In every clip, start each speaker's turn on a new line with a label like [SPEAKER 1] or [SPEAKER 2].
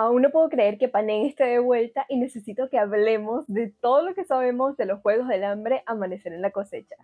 [SPEAKER 1] Aún no puedo creer que Panem esté de vuelta y necesito que hablemos de todo lo que sabemos de los Juegos del Hambre Amanecer en la Cosecha.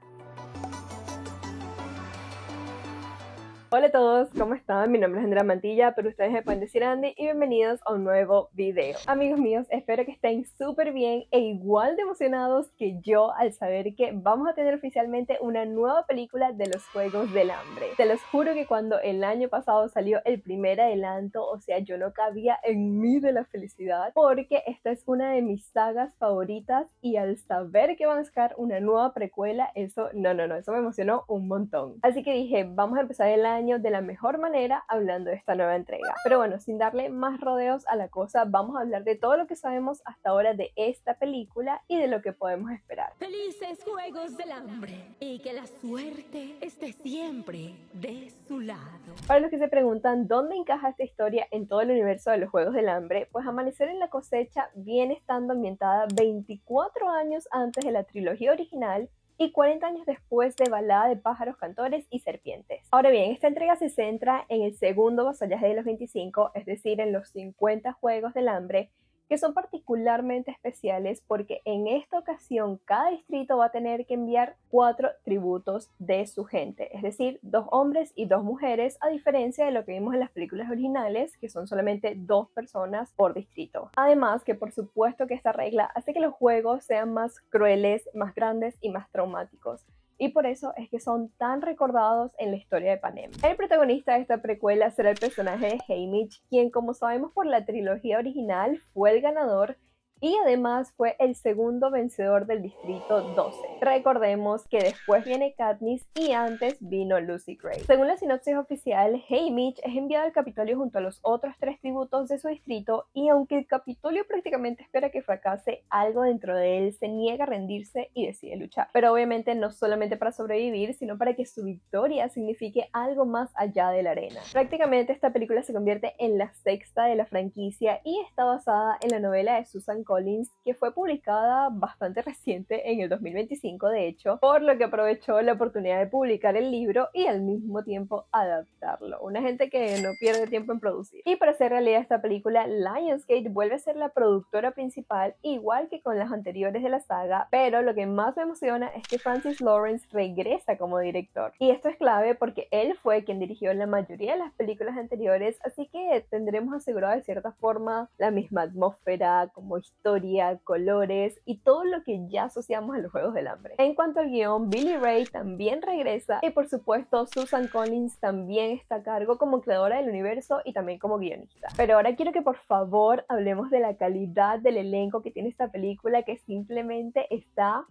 [SPEAKER 1] Hola a todos, ¿cómo están? Mi nombre es Andrea Mantilla, pero ustedes me pueden decir Andy y bienvenidos a un nuevo video. Amigos míos, espero que estén súper bien e igual de emocionados que yo al saber que vamos a tener oficialmente una nueva película de los Juegos del Hambre. Te los juro que cuando el año pasado salió el primer adelanto, o sea, yo no cabía en mí de la felicidad porque esta es una de mis sagas favoritas y al saber que van a sacar una nueva precuela, eso eso me emocionó un montón. Así que dije, vamos a empezar el año de la mejor manera hablando de esta nueva entrega. Pero bueno, sin darle más rodeos a la cosa, vamos a hablar de todo lo que sabemos hasta ahora de esta película y de lo que podemos esperar.
[SPEAKER 2] Felices Juegos del Hambre y que la suerte esté siempre de su lado.
[SPEAKER 1] Para los que se preguntan dónde encaja esta historia en todo el universo de los Juegos del Hambre, pues Amanecer en la Cosecha viene estando ambientada 24 años antes de la trilogía original y 40 años después de Balada de pájaros, cantores y serpientes. Ahora bien, esta entrega se centra en el segundo vasallaje de los 25, es decir, en los 50 Juegos del Hambre, que son particularmente especiales porque en esta ocasión cada distrito va a tener que enviar 4 tributos de su gente, es decir, 2 hombres y 2 mujeres, a diferencia de lo que vimos en las películas originales, que son solamente 2 personas por distrito. Además que por supuesto que esta regla hace que los juegos sean más crueles, más grandes y más traumáticos. Y por eso es que son tan recordados en la historia de Panem. El protagonista de esta precuela será el personaje de Haymitch, quien como sabemos por la trilogía original fue el ganador y además fue el segundo vencedor del distrito 12. Recordemos que después viene Katniss y antes vino Lucy Gray. Según la sinopsis oficial, Haymitch es enviado al Capitolio junto a los otros 3 tributos de su distrito y aunque el Capitolio prácticamente espera que fracase, algo dentro de él se niega a rendirse y decide luchar. Pero obviamente no solamente para sobrevivir, sino para que su victoria signifique algo más allá de la arena. Prácticamente esta película se convierte en la 6ª de la franquicia y está basada en la novela de Susan Collins, que fue publicada bastante reciente en el 2025 de hecho, por lo que aprovechó la oportunidad de publicar el libro y al mismo tiempo adaptarlo. Una gente que no pierde tiempo en producir. Y para hacer realidad esta película, Lionsgate vuelve a ser la productora principal, igual que con las anteriores de la saga, pero lo que más me emociona es que Francis Lawrence regresa como director. Y esto es clave porque él fue quien dirigió la mayoría de las películas anteriores, así que tendremos asegurado de cierta forma la misma atmósfera, como historia, colores y todo lo que ya asociamos a los Juegos del Hambre. En cuanto al guión, Billy Ray también regresa y por supuesto Susan Collins también está a cargo como creadora del universo y también como guionista. Pero ahora quiero que por favor hablemos de la calidad del elenco que tiene esta película, que simplemente está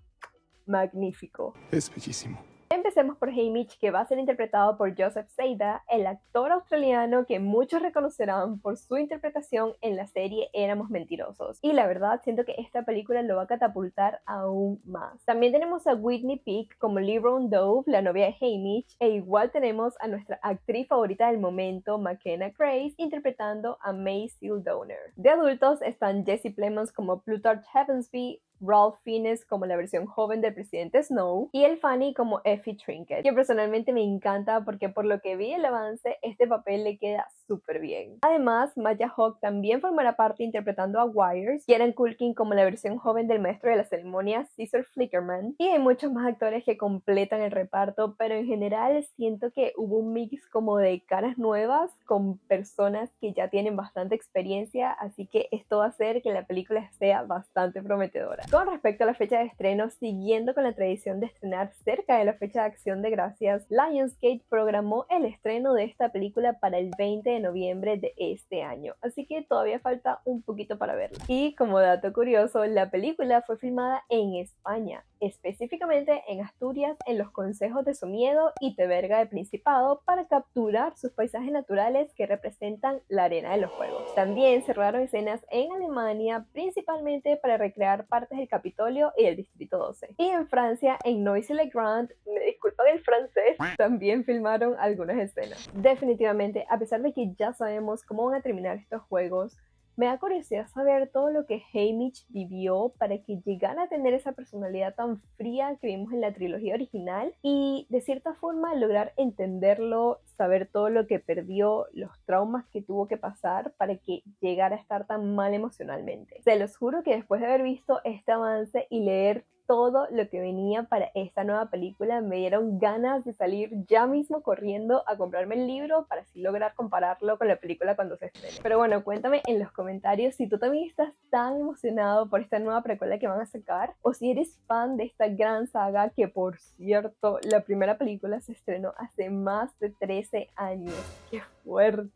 [SPEAKER 1] magnífico.
[SPEAKER 3] Es bellísimo.
[SPEAKER 1] Empecemos por Haymitch, que va a ser interpretado por Joseph Seida, el actor australiano que muchos reconocerán por su interpretación en la serie Éramos Mentirosos. Y la verdad, siento que esta película lo va a catapultar aún más. También tenemos a Whitney Peak como Lee Dove, la novia de Haymitch, e igual tenemos a nuestra actriz favorita del momento, McKenna Grace, interpretando a Maisel Donner. De adultos están Jesse Plemons como Plutarch Heavensby, Ralph Fiennes como la versión joven del presidente Snow y el Fanny como Effie Trinket, que personalmente me encanta porque por lo que vi el avance, este papel le queda súper bien. Además, Maya Hawke también formará parte interpretando a Wires, Kieran Culkin como la versión joven del maestro de la ceremonia, Caesar Flickerman, y hay muchos más actores que completan el reparto, pero en general siento que hubo un mix como de caras nuevas con personas que ya tienen bastante experiencia, así que esto va a hacer que la película sea bastante prometedora. Con respecto a la fecha de estreno, siguiendo con la tradición de estrenar cerca de la fecha de Acción de Gracias, Lionsgate programó el estreno de esta película para el 20 de noviembre de este año, así que todavía falta un poquito para verla. Y como dato curioso, la película fue filmada en España, específicamente en Asturias, en los concejos de Somiedo y Teverga del Principado, para capturar sus paisajes naturales que representan la arena de los juegos. También se rodaron escenas en Alemania, principalmente para recrear partes del Capitolio y del Distrito 12. Y en Francia, en Noisy-le-Grand, me disculpan el francés, también filmaron algunas escenas. Definitivamente, a pesar de que ya sabemos cómo van a terminar estos juegos, Me da curiosidad saber todo lo que Haymitch vivió para que llegara a tener esa personalidad tan fría que vimos en la trilogía original y de cierta forma lograr entenderlo, saber todo lo que perdió, los traumas que tuvo que pasar para que llegara a estar tan mal emocionalmente. Se los juro que después de haber visto este avance y leer todo lo que venía para esta nueva película, me dieron ganas de salir ya mismo corriendo a comprarme el libro para así lograr compararlo con la película cuando se estrene. Pero bueno, cuéntame en los comentarios si tú también estás tan emocionado por esta nueva precuela que van a sacar o si eres fan de esta gran saga que, por cierto, la primera película se estrenó hace más de 13 años. ¡Qué fuerte!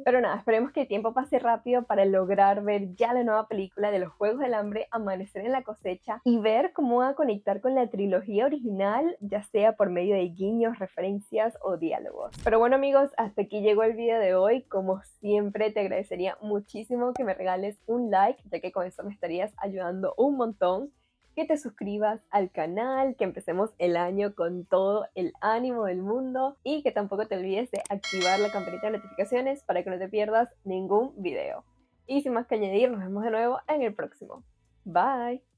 [SPEAKER 1] Pero nada, esperemos que el tiempo pase rápido para lograr ver ya la nueva película de los Juegos del Hambre, Amanecer en la Cosecha, y ver cómo va a conectar con la trilogía original, ya sea por medio de guiños, referencias o diálogos. Pero bueno amigos, hasta aquí llegó el video de hoy. Como siempre te agradecería muchísimo que me regales un like, ya que con eso me estarías ayudando un montón, que te suscribas al canal, que empecemos el año con todo el ánimo del mundo y que tampoco te olvides de activar la campanita de notificaciones para que no te pierdas ningún video. Y sin más que añadir, nos vemos de nuevo en el próximo. Bye.